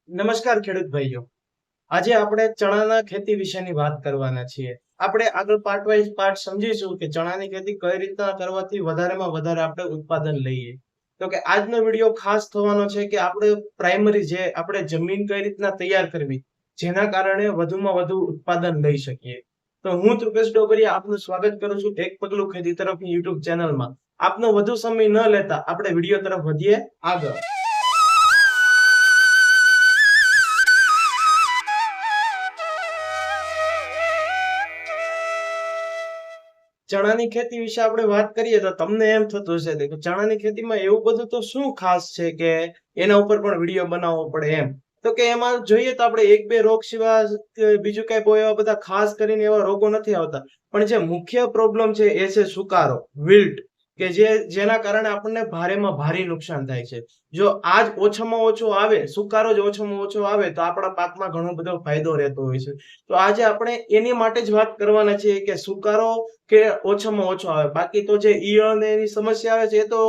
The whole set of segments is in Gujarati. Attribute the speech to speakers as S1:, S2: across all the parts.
S1: નમસ્કાર ખેડૂત ભાઈઓ. આજે આપણે ચણાના ખેતી વિશેની વાત કરવાના છીએ. આપણે આગળ પાર્ટ વાઇઝ પાર્ટ સમજીશું કે ચણાની ખેતી કઈ રીતના કરવાથી વધારેમાં વધારે આપણે ઉત્પાદન લઈએ. તો કે આજનો વિડીયો ખાસ થવાનો છે કે આપણે પ્રાઇમરી જે આપણે જમીન કઈ રીતના તૈયાર કરવી જેના કારણે વધુમાં વધુ ઉત્પાદન લઈ શકીએ. તો હું તૃપેશ ડોબરિયા આપનું સ્વાગત કરું છું એક પગલું ખેતી તરફની યુટ્યુબ ચેનલમાં. આપનો વધુ સમય ન લેતા આપણે વિડીયો તરફ વધીએ આગળ. ચણાની ખેતી વિશે આપણે વાત કરીએ તો તમને એમ થતું હશે કે ચણાની ખેતીમાં એવું બધું તો શું ખાસ છે કે એના ઉપર પણ વિડીયો બનાવવો પડે એમ. તો કે એમાં જોઈએ તો આપણે એક બે રોગ સિવાય બીજું કઈ બહુ એવા બધા ખાસ કરીને એવા રોગો નથી આવતા. પણ જે મુખ્ય પ્રોબ્લેમ છે એ છે સુકારો, વિલ્ટ, કે જેના કારણે આપણને ભારેમાં ભારે નુકસાન થાય છે. જો આજ ઓછામાં ઓછો આવે, સુકારો જ ઓછામાં ઓછો આવે તો આપણા પાકમાં ઘણો બધો ફાયદો રહેતો હોય છે. તો આજે આપણે એની માટે જ વાત કરવાના છીએ કે સુકારો કે ઓછામાં ઓછો આવે. બાકી તો જે ઈયળ ને એની સમસ્યા આવે છે એ તો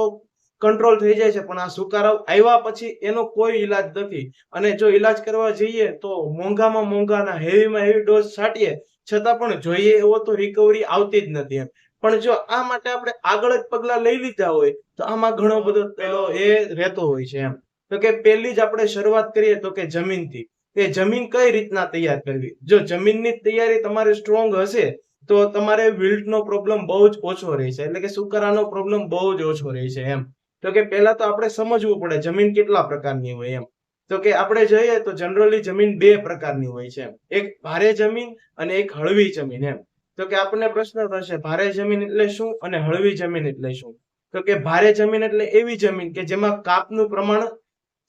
S1: કંટ્રોલ થઈ જાય છે, પણ આ સુકારો આવ્યા પછી એનો કોઈ ઈલાજ નથી. અને જો ઈલાજ કરવા જઈએ તો મોંઘામાં મોંઘાના હેવીમાં હેવી ડોઝ છાંટીએ છતાં પણ જોઈએ એવો તો રિકવરી આવતી જ નથી એમ. પણ જો આ માટે આપણે આગળ જ પગલા લઈ લીધા હોય તો આમાં ઘણો બધો પેલો એ રહેતો હોય છે એમ. તો કે પહેલી જ આપણે શરૂઆત કરીએ તો કે જમીનથી. કે જમીન કઈ રીતના તૈયાર કરવી. જો જમીનની તૈયારી તમારે સ્ટ્રોંગ હશે તો તમારે વિલ્ટનો પ્રોબ્લેમ બહુ જ ઓછો રહેશે, એટલે કે સુકારાનો પ્રોબ્લેમ બહુ જ ઓછો રહેશે એમ. તો કે પહેલા તો આપણે સમજવું પડે જમીન કેટલા પ્રકારની હોય એમ. તો કે આપણે જોઈએ તો જનરલી જમીન બે પ્રકારની હોય છે. એક ભારે જમીન અને એક હળવી જમીન એમ. તો કે આપણને પ્રશ્ન થશે ભારે જમીન એટલે શું અને હળવી જમીન એટલે શું. તો કે ભારે જમીન એટલે એવી જમીન કે જેમાં કાપનું પ્રમાણ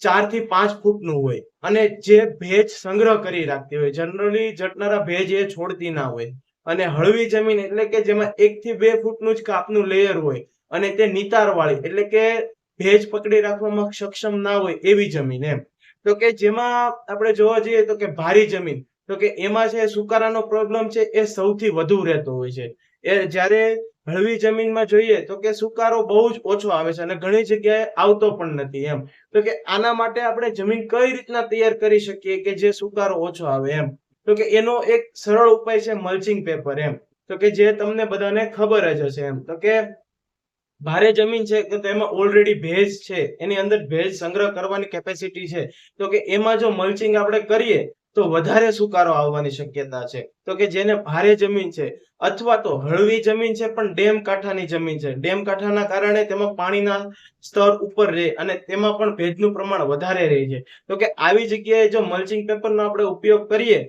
S1: 4 થી 5 ફૂટનું હોય અને જે ભેજ સંગ્રહ કરી રાખતી હોય. જનરલી જટનારા ભેજ એ છોડતી ના હોય. અને હળવી જમીન એટલે કે જેમાં 1 થી 2 ફૂટનું જ કાપનું લેયર હોય અને તે નિતારવાળી એટલે કે ભેજ પકડી રાખવામાં સક્ષમ ના હોય એવી જમીન એમ. તો કે જેમાં આપણે જોવા જઈએ તો કે ભારી જમીન, તો કે એમાં છે સુકારાનો પ્રોબ્લેમ છે એ સૌથી વધુ રહેતો હોય છે. એ જ્યારે હળવી જમીનમાં જોઈએ તો કે સુકારો બહુ જ ઓછો આવે છે અને ઘણી જગ્યાએ આવતો પણ નથી એમ. તો કે આના માટે આપણે જમીન કઈ રીતના તૈયાર કરી શકીએ કે જે સુકારો ઓછો આવે એમ. તો કે એનો એક સરળ ઉપાય છે મલ્ચિંગ પેપર એમ. તો કે જે તમને બધાને ખબર જ હશે એમ. તો કે ભારે જમીન છે કે તેમાં ઓલરેડી ભેજ છે, એની અંદર ભેજ સંગ્રહ કરવાની કેપેસિટી છે. તો કે એમાં જો મલ્ચિંગ આપણે કરીએ તો વધારે સુકારો આવવાની શક્યતા છે. તો કે જેને ભારે જમીન છે અથવા તો હળવી જમીન છે પણ ડેમ કાંઠાની જમીન છે. ડેમ કાંઠાના કારણે તેમાં પાણીના સ્તર ઉપર રહે અને તેમાં પણ ભેજનું પ્રમાણ વધારે રહે છે. તો કે આવી જગ્યાએ જો મલ્ચિંગ પેપરનો આપણે ઉપયોગ કરીએ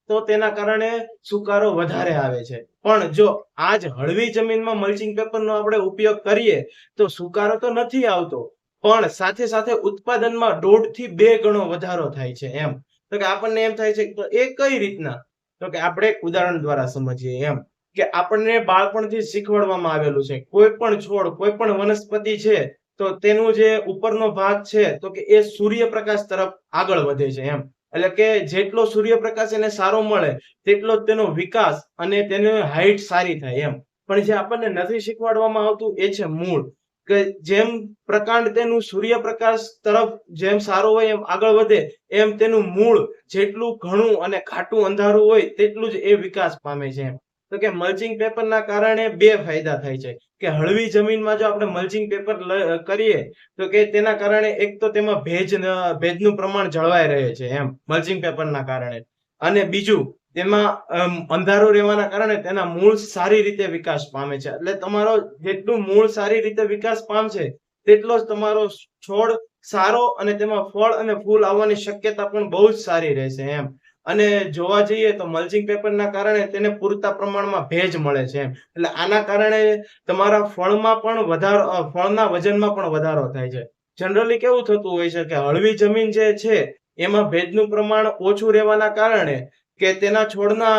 S1: તો તેના કારણે સુકારો વધારે આવે છે. પણ જો આજ હળવી જમીનમાં મલ્ચિંગ પેપરનો આપણે ઉપયોગ કરીએ તો સુકારો તો નથી આવતો, પણ સાથે સાથે ઉત્પાદનમાં 1.5 થી 2 ગણો વધારો થાય છે એમ. તો કે આપણને એમ થાય છે કે એ કઈ રીતના. તો કે આપણે એક ઉદાહરણ દ્વારા સમજીએ એમ. કે આપણને બાળપણથી શીખવાડવામાં આવેલું છે કોઈ પણ છોડ, કોઈ પણ વનસ્પતિ છે તો તેનું જે ઉપરનો ભાગ છે તો કે એ સૂર્યપ્રકાશ તરફ આગળ વધે છે એમ. એટલે કે જેટલો સૂર્યપ્રકાશ એને સારો મળે તેટલો જ તેનો વિકાસ અને તેની હાઈટ સારી થાય એમ. પણ જે આપણને નથી શીખવાડવામાં આવતું એ છે મૂળ. કે જેમ પ્રકાંડ તેનું સૂર્યપ્રકાશ તરફ જેમ સારો હોય એમ આગળ વધે એમ તેનું મૂળ જેટલું ઘણું અને ઘાટું અંધારું હોય તેટલું જ એ વિકાસ પામે છે એમ. તો કે મલ્ચિંગ પેપરના કારણે બે ફાયદા થાય છે. કે હળવી જમીનમાં જો આપણે મલ્ચિંગ પેપર કરીએ તો કે તેના કારણે એક તો તેમાં ભેજનું પ્રમાણ જળવાઈ રહે છે એમ મલ્ચિંગ પેપરના કારણે. અને બીજું તેમાં અંધારું રહેવાના કારણે તેના મૂળ સારી રીતે વિકાસ પામે છે. એટલે તમારો જેટલું મૂળ સારી રીતે વિકાસ પામશે તેટલો જ તમારો છોડ સારો અને તેમાં ફળ અને ફૂલ આવવાની શક્યતા પણ બહુ જ સારી રહેશે એમ. અને જોવા જઈએ તો મલ્ચિંગ પેપરના કારણે તેને પૂરતા પ્રમાણમાં ભેજ મળે છે એમ. એટલે આના કારણે તમારા ફળમાં પણ વધારો, ફળના વજનમાં પણ વધારો થાય છે. જનરલી કેવું થતું હોય છે કે હળવી જમીન જે છે એમાં ભેજનું પ્રમાણ ઓછું રહેવાના કારણે કે તેના છોડના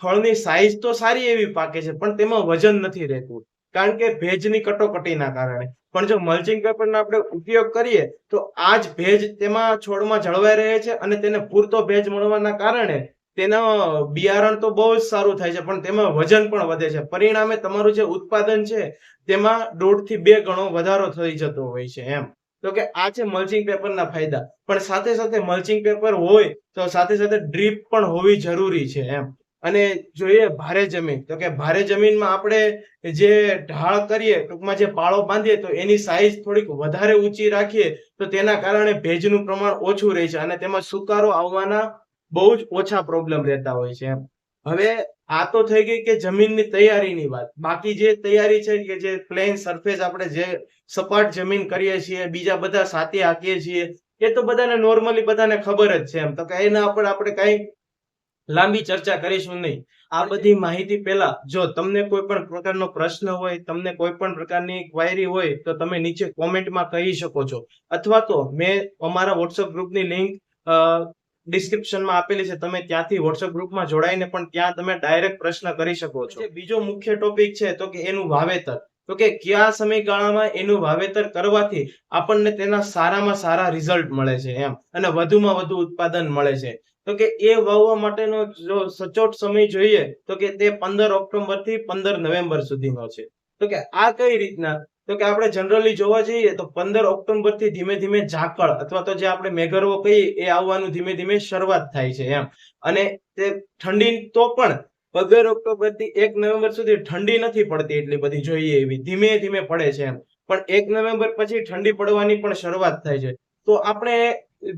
S1: ફળની સાઈઝ તો સારી એવી પાકે છે પણ તેમાં વજન નથી રહેતું, કારણ કે ભેજની કટોકટીના કારણે. પણ જો મલ્ચિંગ પેપરનો આપણે ઉપયોગ કરીએ તો આ જ ભેજ તેમાં છોડમાં જળવાઈ રહે છે અને તેને પૂરતો ભેજ મળવાના કારણે તેનું બિયારણ તો બહુ જ સારું થાય છે પણ તેમાં વજન પણ વધે છે. પરિણામે તમારું જે ઉત્પાદન છે તેમાં 1.5 થી 2 ગણો વધારો થઈ જતો હોય છે એમ. તો કે આ છે મલ્ચિંગ પેપરના ફાયદા. પણ સાથે સાથે મલ્ચિંગ પેપર હોય તો સાથે સાથે ડ્રીપ પણ હોવી જરૂરી છે એમ. અને જોઈએ ભારે જમીન, તો કે ભારે જમીનમાં આપણે જે ઢાળ કરીએ, ટૂંકમાં જે પાળો બાંધીએ તો એની સાઈઝ થોડીક વધારે ઊંચી રાખીએ તો તેના કારણે ભેજનું પ્રમાણ ઓછું રહે છે અને તેમાં સુકારો આવવાના બહુ જ ઓછા પ્રોબ્લેમ રહેતા હોય છે એમ. હવે આ તો થઈ ગઈ કે જમીનની તૈયારીની વાત. બાકી જે તૈયારી છે કે જે પ્લેન સરફેસ આપણે જે સપાટ જમીન કરીએ છીએ, બીજા બધા સાથી હાંકીએ છીએ, એ તો બધાને નોર્મલી બધાને ખબર જ છે એમ. તો કે એના ઉપર આપણે કઈ લાંબી ચર્ચા કરીશું નહીં. આ બધી માહિતી પહેલા જો તમને કોઈ પણ પ્રકારનો પ્રશ્ન હોય, તમને કોઈ પણ પ્રકારની ક્વેરી હોય તો તમે નીચે કોમેન્ટમાં કહી શકો છો. અથવા તો મેં અમારા WhatsApp ગ્રુપની લિંક ડિસ્ક્રિપ્શનમાં આપેલી છે. તમે ત્યાંથી WhatsApp ગ્રુપમાં જોડાઈને પણ ત્યાં તમે ડાયરેક્ટ પ્રશ્ન કરી શકો છો. બીજો મુખ્ય ટોપિક છે તો કે એનું વાવેતર. તો કે કયા સમયગાળામાં એનું વાવેતર કરવાથી આપણને તેના સારામાં સારા રિઝલ્ટ મળે છે એમ, અને વધુમાં વધુ ઉત્પાદન મળે છે. તો કે એ વાવવા માટેનો જો સચોટ સમય જોઈએ તો કે તે 15 ઓક્ટોબર થી 15 નવેમ્બર સુધીનો છે. તો કે આ કઈ રીતના, તો કે આપણે જનરલી જોવા જઈએ તો 15 ઓક્ટોબર થી ધીમે ધીમે ઝાકળ અથવા તો જે આપણે મેઘરવો કહીએ એ આવવાનું ધીમે ધીમે શરૂઆત થાય છે એમ. અને તે ઠંડી તો પણ 15 ઓક્ટોબર થી 1 નવેમ્બર સુધી ઠંડી નથી પડતી એટલી બધી જોઈએ એવી, ધીમે ધીમે પડે છે એમ. પણ 1 નવેમ્બર પછી ઠંડી પડવાની પણ શરૂઆત થાય છે. તો આપણે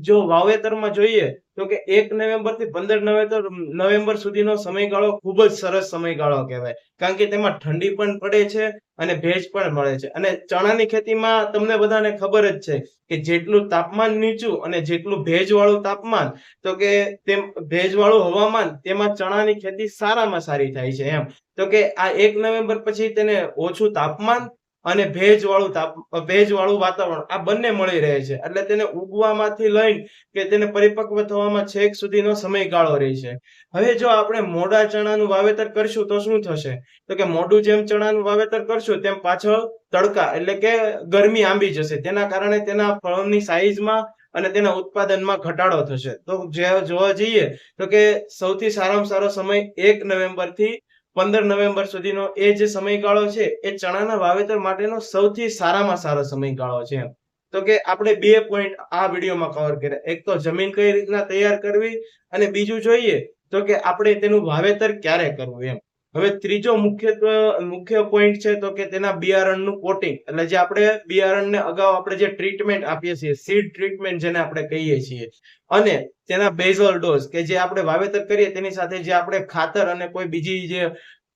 S1: જો વાવેતરમાં જોઈએ તો કે 1 નવેમ્બર થી 15 નવેમ્બર સુધીનો સમયગાળો ખૂબ જ સરસ સમયગાળો કહેવાય. કારણ કે તેમાં ઠંડી પણ પડે છે અને ભેજ પણ મળે છે. અને ચણાની ખેતીમાં તમને બધાને ખબર જ છે કે જેટલું તાપમાન નીચું અને જેટલું ભેજવાળું તાપમાન, તો કે તેમ ભેજવાળું હવામાન, તેમાં ચણાની ખેતી સારામાં સારી થાય છે એમ. તો કે આ 1 નવેમ્બર પછી તેને ઓછું તાપમાન અને ભેજવાળું વાતાવરણ આ બંને મળી રહે છે. એટલે તેને ઉગવામાંથી લઈને કે તેને પરિપક્વ થવામાં છેક સુધીનો સમયગાળો રહે છે. હવે જો આપણે મોડા ચણાનું વાવેતર કરશું તો શું થશે? તો કે મોડું જેમ ચણાનું વાવેતર કરશું તેમ પાછળ તડકા એટલે કે ગરમી આંબી જશે. તેના કારણે તેના ફળની સાઈઝમાં અને તેના ઉત્પાદનમાં ઘટાડો થશે. તો જે જોવા જઈએ તો કે સૌથી સારામાં સારો સમય 1 નવેમ્બર થી 15 નવેમ્બર સુધીનો એ જે સમયગાળો છે એ ચણાના વાવેતર માટેનો સૌથી સારામાં સારો સમયગાળો છે એમ. તો કે આપણે 2 પોઈન્ટ આ વિડીયોમાં કવર કર્યા. એક તો જમીન કઈ રીતના તૈયાર કરવી અને બીજું જોઈએ તો કે આપણે તેનું વાવેતર ક્યારે કરવું એમ. હવે ત્રીજો મુખ્ય પોઈન્ટ છે તો કે તેના બિયારણનું કોટિંગ. એટલે જે આપણે બિયારણને અગાઉ આપણે જે ટ્રીટમેન્ટ આપીએ છીએ, સીડ ટ્રીટમેન્ટ જેને આપણે કહીએ છીએ, અને તેના બેઝલ ડોઝ કે જે આપણે વાવેતર કરીએ તેની સાથે જે આપણે ખાતર અને કોઈ બીજી જે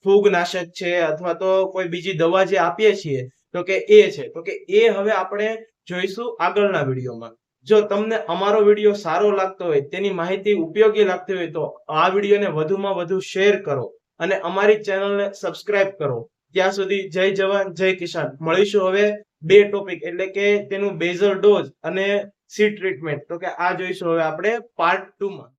S1: ફૂગનાશક છે અથવા તો કોઈ બીજી દવા જે આપીએ છીએ તો કે એ છે. તો કે એ હવે આપણે જોઈશું આગળના વિડીયોમાં. જો તમને અમારો વિડીયો સારો લાગતો હોય, તેની માહિતી ઉપયોગી લાગતી હોય તો આ વિડીયોને વધુમાં વધુ શેર કરો અને અમારી ચેનલને સબસ્ક્રાઇબ કરો. ત્યાં સુધી જય જવાન જય કિસાન. મળીશું હવે 2 ટોપિક એટલે કે તેનું બેઝલ ડોઝ અને સીડ ટ્રીટમેન્ટ. તો કે આ જોઈશું હવે આપણે પાર્ટ 2 માં.